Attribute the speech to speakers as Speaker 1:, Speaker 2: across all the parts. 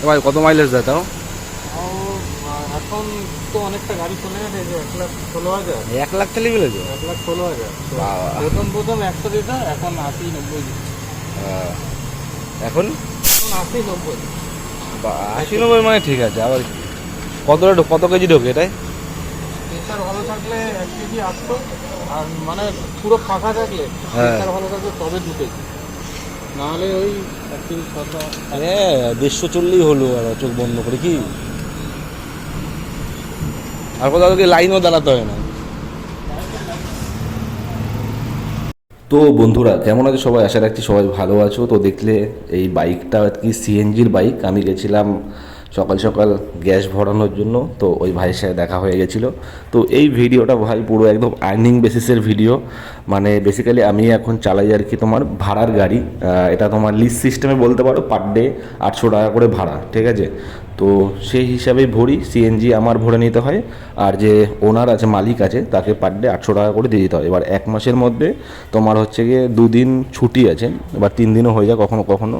Speaker 1: ভাই কত মাইলেজ দেয় তাও?
Speaker 2: এখন তো অনেকটা গাড়ি চলে গেছে, যে 1,16,000।
Speaker 1: 1 লাখ তেলে মিলেছে?
Speaker 2: 1,16,000 তো।
Speaker 1: বাবা।
Speaker 2: প্রথম 100 লিটার, এখন 80-90 লিটার।
Speaker 1: এখন
Speaker 2: এখন 80-90।
Speaker 1: 80-90 মানে ঠিক আছে। আবার কত কেজি ঢোকে এটাই?
Speaker 2: প্রেশার ভালো থাকলে 1 কেজি 800। আর মানে পুরো ফাঁকা থাকলে,
Speaker 1: হ্যাঁ।
Speaker 2: প্রেশার ভালো থাকলে তবে 2 কেজি, নাহলে ওই 1 কেজি 600।
Speaker 1: হ্যাঁ, 150 চললেই হলো আর চোখ বন্ধ করে কি। আর কোথাও কি লাইনও দাঁড়াতে হয় না। তো বন্ধুরা কেমন আছে সবাই? আশা রাখছি সবাই ভালো আছো। তো দেখলে এই বাইকটা আর কি সিএনজির বাইক। আমি গেছিলাম সকাল সকাল গ্যাস ভরানোর জন্য, তো ওই ভাইয়ের সাথে দেখা হয়ে গেছিলো। তো এই ভিডিওটা ভাই পুরো একদম আর্নিং বেসিসের ভিডিও। মানে বেসিক্যালি আমি এখন চালাই আর কি তোমার ভাড়ার গাড়ি। এটা তোমার লিজ সিস্টেমে বলতে পারো, পার ডে 800 টাকা করে ভাড়া, ঠিক আছে? তো সেই হিসাবেই ভরি, সিএনজি আমার ভরে নিতে হয়। আর যে ওনার আছে, মালিক আছে, তাকে পার ডে 800 টাকা করে দিয়ে দিতে হয়। এবার 1 মাসের মধ্যে তোমার হচ্ছে গিয়ে 2 দিন ছুটি আছে, এবার 3 দিনও হয়ে যায় কখনো কখনো।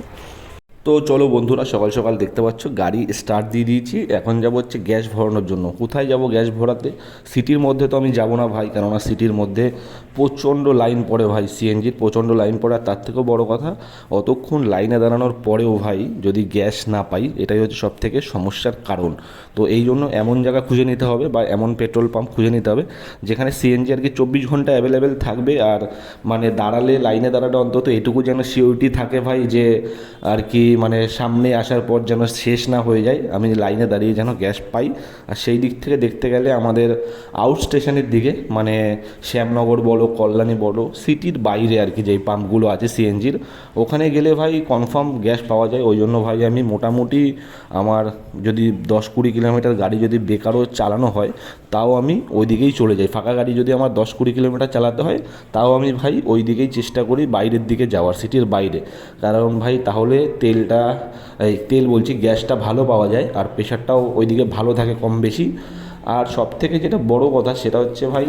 Speaker 1: তো চলো বন্ধুরা, সকাল সকাল দেখতে পাচ্ছ গাড়ি স্টার্ট দিয়ে দিয়েছি। এখন যাব হচ্ছে গ্যাস ভরানোর জন্য। কোথায় যাব গ্যাস ভরাতে? সিটির মধ্যে তো আমি যাব না ভাই, কেননা সিটির মধ্যে প্রচণ্ড লাইন পড়ে ভাই, সিএনজির প্রচণ্ড লাইন পড়ে। আর তার থেকেও বড় কথা, অতক্ষণ লাইনে দাঁড়ানোর পরেও ভাই যদি গ্যাস না পাই, এটাই হচ্ছে সব থেকে সমস্যার কারণ। তো এই জন্য এমন জায়গা খুঁজে নিতে হবে বা এমন পেট্রোল পাম্প খুঁজে নিতে হবে যেখানে সিএনজি আর কি 24 ঘন্টা অ্যাভেলেবেল থাকবে। আর মানে দাঁড়ালে, লাইনে দাঁড়ালে অন্তত এটুকু যেন সিওরিটি থাকে ভাই, যে আর কি মানে সামনে আসার পর যেন শেষ না হয়ে যায়, আমি লাইনে দাঁড়িয়ে যেন গ্যাস পাই। আর সেই দিক থেকে দেখতে গেলে আমাদের আউট স্টেশনের দিকে, মানে শ্যামনগর বলো, কল্যাণী বলো, সিটির বাইরে আর কি যেই পাম্পগুলো আছে সিএনজির, ওখানে গেলে ভাই কনফার্ম গ্যাস পাওয়া যায়। ওই জন্য ভাই আমি মোটামুটি আমার যদি 10-20 কিলোমিটার গাড়ি যদি বেকারও চালানো হয়, তাও আমি ওই দিকেই চলে যাই। ফাঁকা গাড়ি যদি আমার 10-20 কিলোমিটার চালাতে হয়, তাও আমি ভাই ওই দিকেই চেষ্টা করি বাইরের দিকে যাওয়ার, সিটির বাইরে। কারণ ভাই তাহলে তেলটা, এই তেল বলছি, গ্যাসটা ভালো পাওয়া যায় আর প্রেশারটাও ওইদিকে ভালো থাকে কম বেশি। আর সব থেকে যেটা বড় কথা সেটা হচ্ছে ভাই,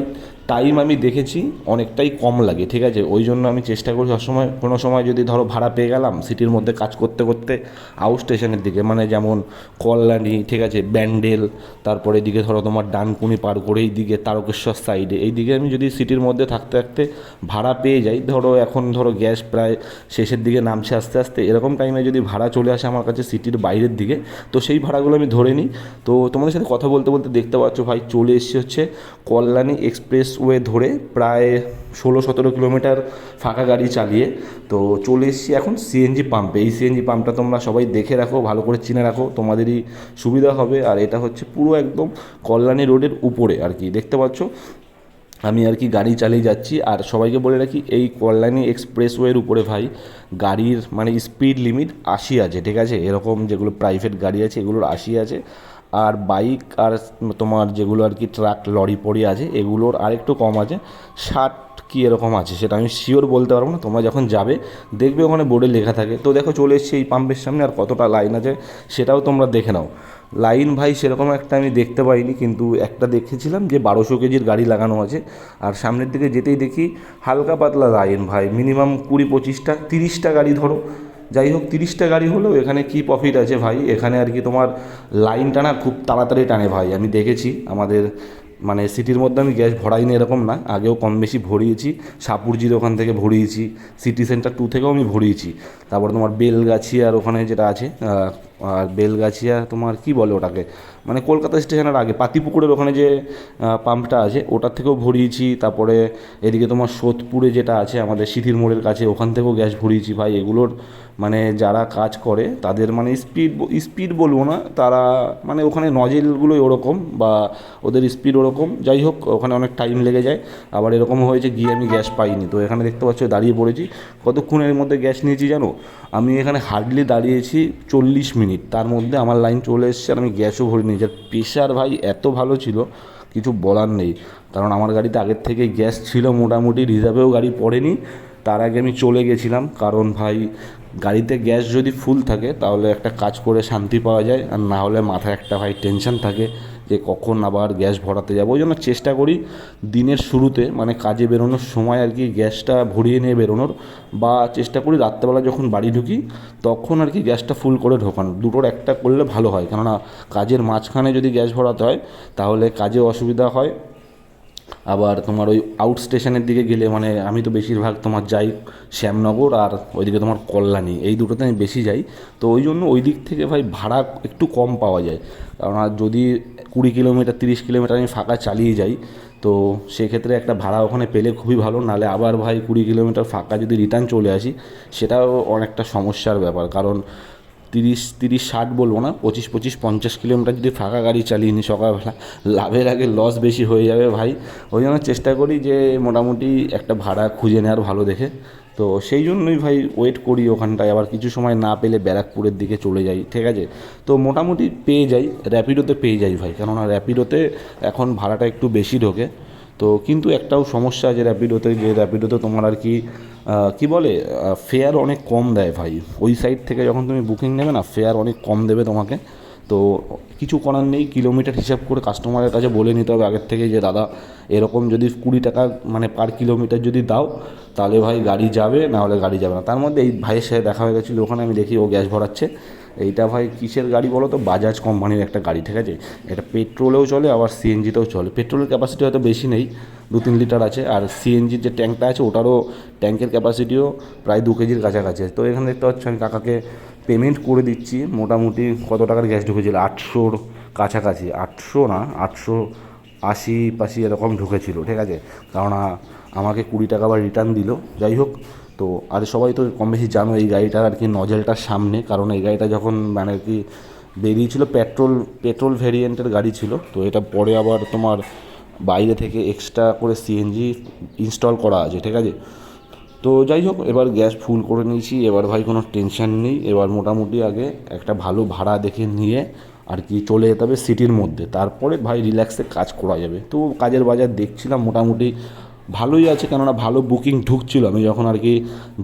Speaker 1: টাইম আমি দেখেছি অনেকটাই কম লাগে, ঠিক আছে? ওই জন্য আমি চেষ্টা করি সবসময়, কোনো সময় যদি ধরো ভাড়া পেয়ে গেলাম সিটির মধ্যে কাজ করতে করতে আউট স্টেশনের দিকে, মানে যেমন কল্যাণী, ঠিক আছে, ব্যান্ডেল, তারপরে এদিকে ধরো তোমার ডানকুনি পার করে এইদিকে তারকেশ্বর সাইডে, এইদিকে আমি যদি সিটির মধ্যে থাকতে থাকতে ভাড়া পেয়ে যাই, ধরো এখন ধরো গ্যাস প্রায় শেষের দিকে নামছে আস্তে আস্তে, এরকম টাইমে যদি ভাড়া চলে আসে আমার কাছে সিটির বাইরের দিকে, তো সেই ভাড়াগুলো আমি ধরে নিই। তো তোমাদের সাথে কথা বলতে বলতে দেখতে পাচ্ছ ভাই চলে এসেছি হচ্ছে কল্যাণী এক্সপ্রেস ওয়ে ধরে, প্রায় 16-17 কিলোমিটার ফাঁকা গাড়ি চালিয়ে। তো চলে এসেছি এখন সিএনজি পাম্পে। এই সিএনজি পাম্পটা তোমরা সবাই দেখে রাখো, ভালো করে চিনে রাখো, তোমাদেরই সুবিধা হবে। আর এটা হচ্ছে পুরো একদম কল্যাণী রোডের উপরে আর কি, দেখতে পাচ্ছ আমি আর কি গাড়ি চালিয়ে যাচ্ছি। আর সবাইকে বলে রাখি, এই কল্যাণী এক্সপ্রেসওয়ের উপরে ভাই গাড়ির মানে স্পিড লিমিট 80 আছে, ঠিক আছে? এরকম যেগুলো প্রাইভেট গাড়ি আছে এগুলোর 80 আছে। আর বাইক আর তোমার যেগুলো আর কি ট্রাক লরি পরি আছে এগুলোর আরেকটু কম আছে, 60 কি এরকম আছে, সেটা আমি শিওর বলতে পারবো না। তোমরা যখন যাবে দেখবে ওখানে বোর্ডে লেখা থাকে। তো দেখো চলে এসেছি এই পাম্পের সামনে, আর কতটা লাইন আছে সেটাও তোমরা দেখে নাও। লাইন ভাই সেরকম একটা আমি দেখতে পাইনি, কিন্তু একটা দেখেছিলাম যে 1200 কেজির গাড়ি লাগানো আছে। আর সামনের দিকে যেতেই দেখি হালকা পাতলা লাইন ভাই, মিনিমাম 20-25টা 30টা গাড়ি ধরো। যাই হোক, 30টা গাড়ি হলেও এখানে কি প্রফিট আছে ভাই, এখানে আর কি তোমার লাইনটা না খুব তাড়াতাড়ি টানে ভাই। আমি দেখেছি আমাদের মানে সিটির মধ্যে আমি গ্যাস ভরাইনি এরকম না, আগেও কম বেশি ভরিয়েছি। সাপুরজির ওখান থেকে ভরিয়েছি, সিটি সেন্টার 2 থেকেও আমি ভরিয়েছি। তারপর তোমার বেলগাছিয়ার ওখানে যেটা আছে, আর বেলগাছিয়া তোমার কি বলে ওটাকে, মানে কলকাতা স্টেশনের আগে পাতিপুকুরের ওখানে যে পাম্পটা আছে ওটার থেকেও ভরিয়েছি। তারপরে এদিকে তোমার সোদপুরে যেটা আছে আমাদের সিথির মোড়ের কাছে, ওখান থেকেও গ্যাস ভরিয়েছি ভাই। এগুলোর মানে যারা কাজ করে তাদের মানে স্পিড বলবো না, তারা মানে ওখানে নজেলগুলোই ওরকম বা ওদের স্পিড ওরকম। যাই হোক, ওখানে অনেক টাইম লেগে যায়। আবার এরকম হয়েছে গিয়ে আমি গ্যাস পাইনি, তো এখানে দেখতে পাচ্ছ দাঁড়িয়ে পড়েছি। কতক্ষণের মধ্যে গ্যাস নিয়েছি জানো? আমি এখানে হার্ডলি দাঁড়িয়েছি 40 মিনিট, তার মধ্যে আমার লাইন চলে এসেছে আর আমি গ্যাসও ভরে নিয়েছি। আর প্রেশার ভাই এত ভালো ছিল কিছু বলার নেই, কারণ আমার গাড়িতে আগের থেকে গ্যাস ছিল মোটামুটি, রিজার্ভেও গাড়ি পড়েনি। তার আগে আমি চলে গেছিলাম, কারণ ভাই গাড়িতে গ্যাস যদি ফুল থাকে তাহলে একটা কাজ করে শান্তি পাওয়া যায়, আর না হলে মাথায় একটা ভাই টেনশন থাকে যে কখন আবার গ্যাস ভরাতে যাবো। ওই জন্য চেষ্টা করি দিনের শুরুতে মানে কাজে বেরোনোর সময় আর কি গ্যাসটা ভরিয়ে নিয়ে বেরোনোর, বা চেষ্টা করি রাত্রেবেলা যখন বাড়ি ঢুকি তখন আর কি গ্যাসটা ফুল করে ঢোকানো। দুটোর একটা করলে ভালো হয়, কেননা কাজের মাঝখানে যদি গ্যাস ভরাতে হয় তাহলে কাজে অসুবিধা হয়। আবার তোমার ওই আউট স্টেশনের দিকে গেলে মানে আমি তো বেশিরভাগ তোমার যাই শ্যামনগর আর ওইদিকে তোমার কল্যাণী, এই দুটোতে আমি বেশি যাই। তো ওই জন্য ওই দিক থেকে ভাই ভাড়া একটু কম পাওয়া যায়, কারণ আর যদি 20 কিলোমিটার 30 কিলোমিটার আমি ফাঁকা চালিয়ে যাই তো সেক্ষেত্রে একটা ভাড়া ওখানে পেলে খুবই ভালো। নালে আবার ভাই 20 কিলোমিটার ফাঁকা যদি রিটার্ন চলে আসি সেটাও অনেকটা সমস্যার ব্যাপার, কারণ 30-60 বলবো না, 25-50 কিলোমিটার যদি ফাঁকা গাড়ি চালিয়ে নিই সকালবেলা, লাভের আগে লস বেশি হয়ে যাবে ভাই। ওই জন্য চেষ্টা করি যে মোটামুটি একটা ভাড়া খুঁজে নেওয়ার ভালো দেখে। তো সেই জন্যই ভাই ওয়েট করি ওখানটায়, আবার কিছু সময় না পেলে ব্যারাকপুরের দিকে চলে যাই, ঠিক আছে। তো মোটামুটি পেয়ে যাই, র্যাপিডোতে পেয়ে যাই ভাই, কেননা র্যাপিডোতে এখন ভাড়াটা একটু বেশি ঢোকে। তো কিন্তু একটাও সমস্যা আছে র্যাপিডোতে, যে র্যাপিডোতে তোমার আর কি কী বলে ফেয়ার অনেক কম দেয় ভাই। ওই সাইড থেকে যখন তুমি বুকিং নেবে না, ফেয়ার অনেক কম দেবে তোমাকে। তো কিছু করার নেই, কিলোমিটার হিসাব করে কাস্টমারের কাছে বলে নিতে হবে আগের থেকে যে দাদা এরকম যদি 20 টাকা মানে পার কিলোমিটার যদি দাও তাহলে ভাই গাড়ি যাবে, না হলে গাড়ি যাবে না। তার মধ্যে এই ভাইয়ের সাথে দেখা হয়ে গেছিলো ওখানে, আমি দেখি ও গ্যাস ভরাচ্ছে। এইটা ভাই কিসের গাড়ি বলো তো, বাজাজ কোম্পানির একটা গাড়ি, ঠিক আছে। এটা পেট্রোলেও চলে আবার সিএনজিতেও চলে। পেট্রোলের ক্যাপাসিটি হয়তো বেশি নেই, 2-3 লিটার আছে, আর সিএনজির যে ট্যাঙ্কটা আছে ওটারও ট্যাঙ্কের ক্যাপাসিটিও প্রায় 2 কেজির কাছাকাছি। তো এখানে দেখতে পাচ্ছ আমি কাকাকে পেমেন্ট করে দিচ্ছি। মোটামুটি কত টাকার গ্যাস ঢুকেছিল, 800-র কাছাকাছি, 800 না 880 এরকম ঢুকেছিল, ঠিক আছে। কেননা আমাকে 20 টাকা আবার রিটার্ন দিল। যাই হোক, তো আর সবাই তো কম বেশি জানো এই গাড়িটার আর কি নজেলটার সামনে, কারণ এই গাড়িটা যখন মানে আর কি বেরিয়েছিল পেট্রোল ভ্যারিয়েন্টের গাড়ি ছিল। তো এটা পরে আবার তোমার বাইরে থেকে এক্সট্রা করে সিএনজি ইনস্টল করা আছে, ঠিক আছে। তো যাই হোক, এবার গ্যাস ফুল করে নিয়েছি, এবার ভাই কোনো টেনশান নেই। এবার মোটামুটি আগে একটা ভালো ভাড়া দেখে নিয়ে আর কি চলে যেতে হবে সিটির মধ্যে, তারপরে ভাই রিল্যাক্সে কাজ করা যাবে। তো কাজের বাজার দেখছিলাম মোটামুটি ভালোই আছে, কেননা ভালো বুকিং ঢুকছিল। আমি যখন আর কি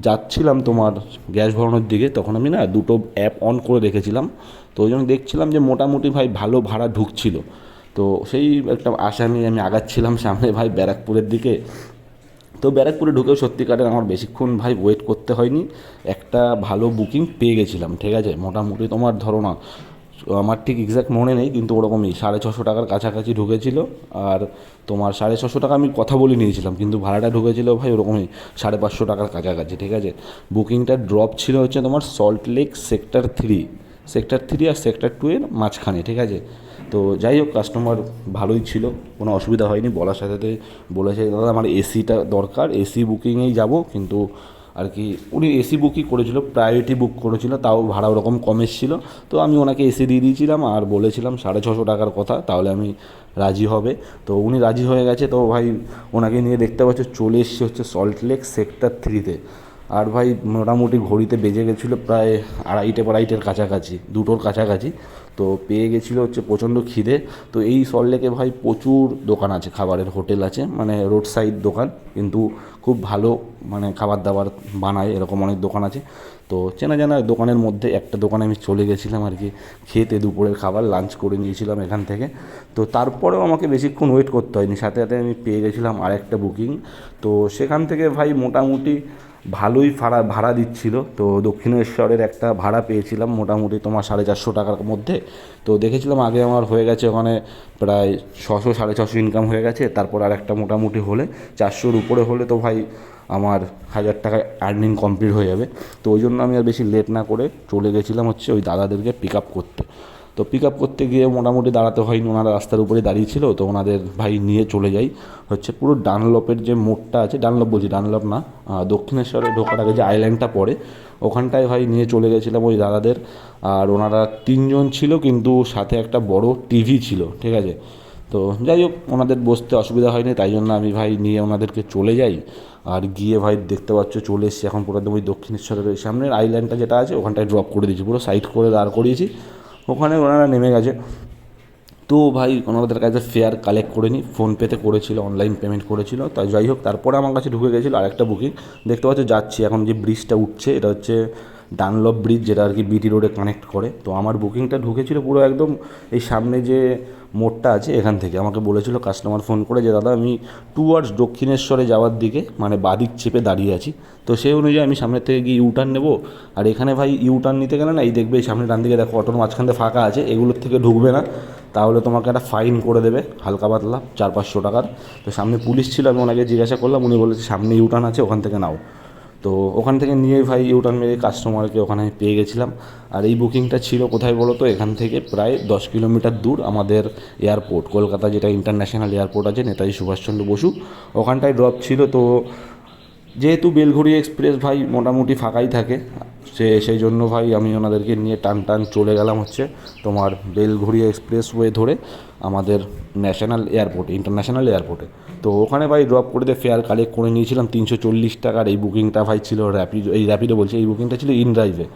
Speaker 1: যাচ্ছিলাম তোমার গ্যাস ভরানোর দিকে তখন আমি না দুটো অ্যাপ অন করে রেখেছিলাম। তো ওই জন্য দেখছিলাম যে মোটামুটি ভাই ভালো ভাড়া ঢুকছিল। তো সেই একটা আশা নিয়ে আমি আগাচ্ছিলাম সামনে ভাই ব্যারাকপুরের দিকে। তো ব্যারাকপুরে ঢুকেও সত্যিকারের আমার বেশিক্ষণ ভাই ওয়েট করতে হয়নি, একটা ভালো বুকিং পেয়ে গেছিলাম, ঠিক আছে। মোটামুটি তোমার ধরো না, আমার ঠিক এক্স্যাক্ট মনে নেই কিন্তু ওরকমই 650 টাকার কাছাকাছি ঢুকেছিল। আর তোমার 650 টাকা আমি কথা বলে নিয়েছিলাম, কিন্তু ভাড়াটা ঢুকেছিল ভাই ওরকমই 550 টাকার কাছাকাছি, ঠিক আছে। বুকিংটা ড্রপ ছিল হচ্ছে তোমার সল্টলেক সেক্টর 3 আর সেক্টর 2 এর মাঝখানে, ঠিক আছে। তো যাই হোক, কাস্টমার ভালোই ছিল, কোনো অসুবিধা হয়নি। বলার সাথে সাথে বলেছে দাদা আমার এসিটা দরকার, এসি বুকিংয়েই যাব, কিন্তু আর কি উনি এসি বুকই করেছিল, প্রায়োরিটি বুক করেছিল, তাও ভাড়া ওরকম কম এসেছিল। তো আমি ওনাকে এসি দিয়ে দিয়েছিলাম আর বলেছিলাম 650 টাকার কথা, তাহলে আমি রাজি হবে। তো উনি রাজি হয়ে গেছে। তো ভাই ওনাকে নিয়ে দেখতে পাচ্ছ চলে এসেছি হচ্ছে সল্টলেক সেক্টর 3-তে। আর ভাই মোটামুটি ঘড়িতে বেজে গেছিলো প্রায় 2:30-2:30-এর কাছাকাছি, 2টোর কাছাকাছি। তো পেয়ে গেছিলো হচ্ছে প্রচণ্ড খিদে। তো এই সল্টলেকে ভাই প্রচুর দোকান আছে, খাবারের হোটেল আছে, মানে রোড সাইড দোকান, কিন্তু খুব ভালো মানে খাবার দাবার বানায়, এরকম অনেক দোকান আছে। তো চেনা জানা দোকানের মধ্যে একটা দোকানে আমি চলে গেছিলাম আর কি খেতে, দুপুরের খাবার লাঞ্চ করে নিয়েছিলাম এখান থেকে। তো তারপরেও আমাকে বেশিক্ষণ ওয়েট করতে হয়নি, সাথে সাথে আমি পেয়ে গেছিলাম আরেকটা বুকিং। তো সেখান থেকে ভাই মোটামুটি ভালোই ভাড়া দিচ্ছিল। তো দক্ষিণেশ্বরের একটা ভাড়া পেয়েছিলাম মোটামুটি তোমার 450 টাকার মধ্যে। তো দেখেছিলাম আগে আমার হয়ে গেছে ওখানে প্রায় 600-650 ইনকাম হয়ে গেছে, তারপর আর একটা মোটামুটি হলে 400-র উপরে হলে তো ভাই আমার 1000 টাকা আর্নিং কমপ্লিট হয়ে যাবে। তো ওই জন্য আমি আর বেশি লেট না করে চলে গেছিলাম হচ্ছে ওই দাদাদেরকে পিক আপ করতে। তো পিক আপ করতে গিয়ে মোটামুটি দাঁড়াতে হয়নি, ওনারা রাস্তার উপরে দাঁড়িয়ে ছিল। তো ওনাদের ভাই নিয়ে চলে যাই হচ্ছে পুরো ডানলপের যে মোড়টা আছে, ডানলপ না, দক্ষিণেশ্বরে ঢোকার আগে যে আইল্যান্ডটা পড়ে ওখানটায় ভাই নিয়ে চলে গেছিলাম ওই দাদাদের। আর ওনারা 3 জন ছিল, কিন্তু সাথে একটা বড় টিভি ছিল, ঠিক আছে। তো যাই হোক, ওনাদের বসতে অসুবিধা হয়নি, তাই জন্য আমি ভাই নিয়ে ওনাদেরকে চলে যাই। আর গিয়ে ভাই দেখতে পাচ্ছ চলে এসেছি এখন পুরো ওই দক্ষিণেশ্বরের ওই সামনের আইল্যান্ডটা যেটা আছে ওখানটায় ড্রপ করে দিয়েছি, পুরো সাইড করে দাঁড় করিয়েছি, ওখানে ওনারা নেমে গেছে। তো ভাই ওনাদের কাছে ফেয়ার কালেক্ট করে নিই, ফোনপেতে করেছিল, অনলাইন পেমেন্ট করেছিল। তাই যাই হোক, তারপরে আমার কাছে ঢুকে গেছিলো আরেকটা বুকিং। দেখতে পাচ্ছ যাচ্ছি, এখন যে ব্রিজটা উঠছে এটা হচ্ছে ডানলপ ব্রিজ, যেটা আর কি বিটি রোডে কানেক্ট করে। তো আমার বুকিংটা ঢুকেছিল পুরো একদম এই সামনে যে মোড়টা আছে এখান থেকে। আমাকে বলেছিল কাস্টমার ফোন করে যে দাদা আমি টুয়ার্ডস দক্ষিণেশ্বরে যাওয়ার দিকে মানে বাদিক চেপে দাঁড়িয়ে আছি। তো সেই অনুযায়ী আমি সামনের থেকে গিয়ে ইউটার্ন নেবো। আর এখানে ভাই ইউটার্ন নিতে গেলে না, এই দেখবে এই সামনে ডান দিকে দেখো অটোর মাঝখান দিয়ে ফাঁকা আছে, এগুলোর থেকে ঢুকবে না, তাহলে তোমাকে একটা ফাইন করে দেবে হালকা পাতলা 400-500 টাকার। তো সামনে পুলিশ ছিল, আমি ওনাকে জিজ্ঞাসা করলাম, উনি বলেছে সামনে ইউটার্ন আছে ওখান থেকে নাও। তো ওখান থেকে নিয়ে ভাই ইউটার্ন মেরে কাস্টমারকে ওখানে আমি পেয়ে গেছিলাম। আর এই বুকিংটা ছিল কোথায় বলো তো, এখান থেকে প্রায় 10 কিলোমিটার দূর আমাদের এয়ারপোর্ট, কলকাতা যেটা ইন্টারন্যাশনাল এয়ারপোর্ট আছে নেতাজি সুভাষচন্দ্র বসু, ওখানটায় ড্রপ ছিল। তো যেহেতু বেলঘড়ি এক্সপ্রেস ভাই মোটামুটি ফাঁকাই থাকে, সেই জন্য ভাই আমি ওনাদেরকে নিয়ে টান টান চলে গেলাম হচ্ছে তোমার বেলঘড়ি এক্সপ্রেস ওয়ে ধরে আমাদের ন্যাশনাল এয়ারপোর্ট, ইন্টারন্যাশনাল এয়ারপোর্টে। তো ওখানে ভাই ড্রপ করে দিয়ে ফেয়ার কালেক্ট করে নিয়েছিলাম 340 টাকার। এই বুকিংটা ভাই ছিল র্যাপিডো বলছে, এই বুকিংটা ছিল ইন ড্রাইভে।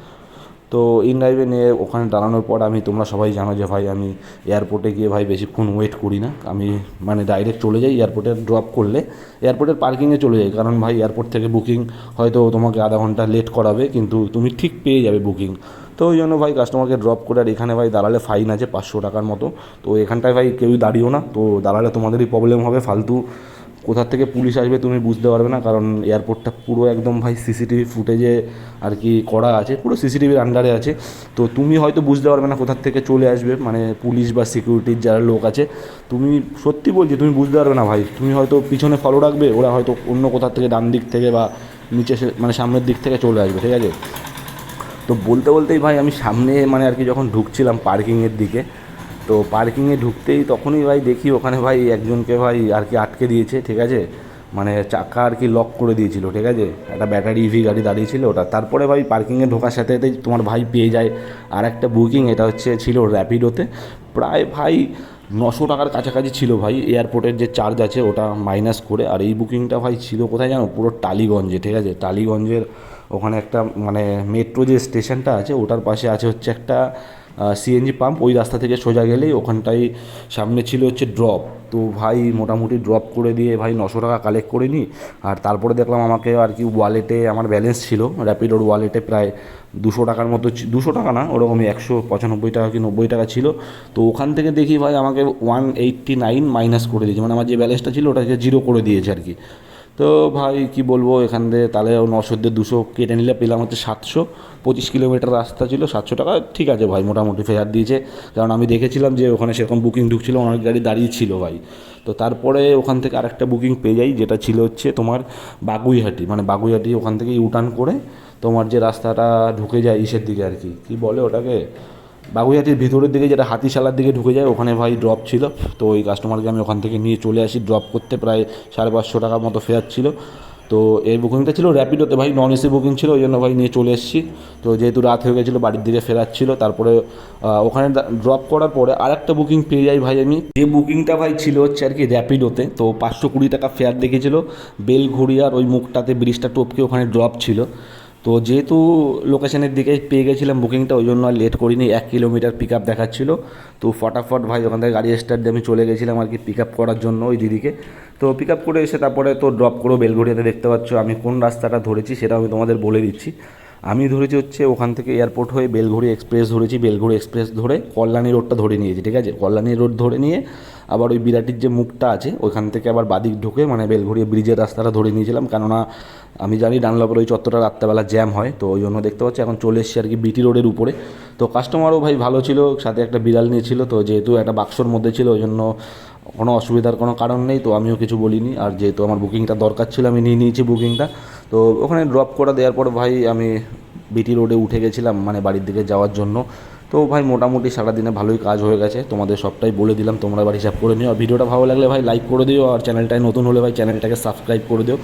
Speaker 1: তো ইন ড্রাইভে নিয়ে ওখানে দাঁড়ানোর পর তোমরা সবাই জানো যে ভাই আমি এয়ারপোর্টে গিয়ে ভাই বেশিক্ষণ ওয়েট করি না, আমি মানে ডাইরেক্ট চলে যাই এয়ারপোর্টে, ড্রপ করলে এয়ারপোর্টের পার্কিংয়ে চলে যাই। কারণ ভাই এয়ারপোর্ট থেকে বুকিং হয়তো তোমাকে আধা ঘন্টা লেট করাবে, কিন্তু তুমি ঠিক পেয়ে যাবে বুকিং। তো ওই জন্য ভাই কাস্টমারকে ড্রপ করে, আর এখানে ভাই দাঁড়ালে ফাইন আছে 500 টাকার মতো। তো এখানটায় ভাই কেউই দাঁড়িয়েও না, তো দাঁড়ালে তোমাদেরই প্রবলেম হবে, ফালতু কোথার থেকে পুলিশ আসবে তুমি বুঝতে পারবে না। কারণ এয়ারপোর্টটা পুরো একদম ভাই সিসিটিভি ফুটেজে আর কি করা আছে, পুরো সিসিটিভির আন্ডারে আছে। তো তুমি হয়তো বুঝতে পারবে না কোথার থেকে চলে আসবে মানে পুলিশ বা সিকিউরিটির যারা লোক আছে, তুমি সত্যি বলছি তুমি বুঝতে পারবে না ভাই। তুমি হয়তো পিছনে ফলো রাখবে, ওরা হয়তো অন্য কোথার থেকে ডান দিক থেকে বা নিচে মানে সামনের দিক থেকে চলে আসবে, ঠিক আছে। তো বলতে বলতেই ভাই আমি সামনে মানে আর কি যখন ঢুকছিলাম পার্কিংয়ের দিকে, তো পার্কিংয়ে ঢুকতেই তখনই ভাই দেখি ওখানে ভাই একজনকে ভাই আর কি আটকে দিয়েছে, ঠিক আছে, মানে চাকা আর কি লক করে দিয়েছিল, ঠিক আছে, একটা ব্যাটারি ইভি গাড়ি দাঁড়িয়েছিল ওটা। তারপরে ভাই পার্কিংয়ে ঢোকার সাথে সাথেই তোমার ভাই পেয়ে যায় আর একটা বুকিং, এটা হচ্ছে ছিল র্যাপিডোতে, প্রায় ভাই 900 টাকার কাছাকাছি ছিল ভাই, এয়ারপোর্টের যে চার্জ আছে ওটা মাইনাস করে। আর এই বুকিংটা ভাই ছিল কোথায় জানো, পুরো টালিগঞ্জে, ঠিক আছে, টালিগঞ্জের ওখানে একটা মানে মেট্রো যে স্টেশনটা আছে ওটার পাশে আছে হচ্ছে একটা সিএনজি পাম্প, ওই রাস্তা থেকে সোজা গেলেই ওখানটাই সামনে ছিল হচ্ছে ড্রপ। তো ভাই মোটামুটি ড্রপ করে দিয়ে ভাই 900 টাকা কালেক্ট করে নিই। আর তারপরে দেখলাম আমাকে আর কি ওয়ালেটে আমার ব্যালেন্স ছিল, র্যাপিডোর ওয়ালেটে প্রায় 200 টাকার মতো, 200 টাকা না ওরকমই 195 টাকা কি 90 টাকা ছিল। তো ওখান থেকে দেখি ভাই আমাকে 189 মাইনাস করে দিয়েছে, মানে আমার যে ব্যালেন্সটা ছিল ওটাকে জিরো করে দিয়েছে আর কি। তো ভাই কি বলবো, এখান থেকে তাহলে 900 দিয়ে 200 কেটে নিলে পেলাম হচ্ছে 700, 25 কিলোমিটার রাস্তা ছিল, 700 টাকা ঠিক আছে ভাই, মোটামুটি ফেয়ার দিয়েছে। কারণ আমি দেখেছিলাম যে ওখানে সেরকম বুকিং ঢুকছিল, অনেক গাড়ি দাঁড়িয়ে ছিল ভাই। তো তারপরে ওখান থেকে আরেকটা বুকিং পেয়ে যাই, যেটা ছিল হচ্ছে তোমার বাগুইহাটি, মানে বাগুইহাটি ওখান থেকে ইউটার্ন করে তোমার যে রাস্তাটা ঢুকে যায় ইসের দিকে আর কি, কী বলে ওটাকে, বাগুইহাটির ভিতরের দিকে যেটা হাতিশালার দিকে ঢুকে যায়, ওখানে ভাই ড্রপ ছিল। তো ওই কাস্টমারকে আমি ওখান থেকে নিয়ে চলে আসি, ড্রপ করতে প্রায় 550 টাকার মতো ফেয়ার ছিল। তো এই বুকিংটা ছিল র্যাপিডোতে ভাই, নন এসি বুকিং ছিল, ওই জন্য ভাই নিয়ে চলে এসেছি। তো যেহেতু রাত হয়ে গেছিলো বাড়ির দিকে ফেরার ছিল, তারপরে ওখানে ড্রপ করার পরে আরেকটা বুকিং পেয়ে যাই ভাই আমি, যে বুকিংটা ভাই ছিল হচ্ছে আর কি র্যাপিডোতে। তো 520 টাকা ফেয়ার দেখেছিল, বেলঘড়িয়ার ওই মুখটাতে ব্রিজটা টপকে ওখানে ড্রপ ছিল। তো যেহেতু লোকেশনের দিকে পেয়ে গেছিলাম বুকিংটা, ওই জন্য আর লেট করিনি, 1 কিলোমিটার পিক আপ দেখাচ্ছিলো। তো ফটাফট ভাই ওখান থেকে গাড়ি স্টার্ট দিয়ে আমি চলে গেছিলাম আর কি পিক আপ করার জন্য ওই দিদিকে। তো পিক আপ করে এসে তারপরে তো ড্রপ করো বেলঘড়িয়াতে। দেখতে পাচ্ছ আমি কোন রাস্তাটা ধরেছি সেটা আমি তোমাদের বলে দিচ্ছি। আমি ধরেছি হচ্ছে ওখান থেকে এয়ারপোর্ট হয়ে বেলঘড়ি এক্সপ্রেস ধরেছি, বেলঘড়ি এক্সপ্রেস ধরে কল্যাণী রোডটা ধরে নিয়েছি, ঠিক আছে, কল্যাণী রোড ধরে নিয়ে আবার ওই বিরাটির যে মুখটা আছে ওইখান থেকে আবার বাদিক ঢুকে মানে বেলঘড়িয়া ব্রিজের রাস্তাটা ধরে নিয়েছিলাম। কেননা আমি জানি ডানলপের ওই চত্বরটা রাত্রেবেলা জ্যাম হয়, তো ওই জন্য দেখতে পাচ্ছি এখন চলে এসেছি আর কি বিটি রোডের উপরে। তো কাস্টমারও ভাই ভালো ছিল, সাথে একটা বিড়াল নিয়েছিল, তো যেহেতু একটা বাক্সর মধ্যে ছিল ওই জন্য কোনো অসুবিধার কোনো কারণ নেই, তো আমিও কিছু বলিনি। আর যেহেতু আমার বুকিংটা দরকার ছিল আমি নিয়ে নিয়েছি বুকিংটা। তো ওখানে ড্রপ করে দেওয়ার পর ভাই আমি বিটি রোডে উঠে গেছিলাম মানে বাড়ির দিকে যাওয়ার জন্য। তো ভাই মোটামুটি সারাদিনে ভালোই কাজ হয়ে গেছে, তোমাদের সবটাই বলে দিলাম, তোমরা এবার হিসাব করে নিও। আর ভিডিওটা ভালো লাগলে ভাই লাইক করে দিও, আর চ্যানেলটায় নতুন হলে ভাই চ্যানেলটাকে সাবস্ক্রাইব করে দিও।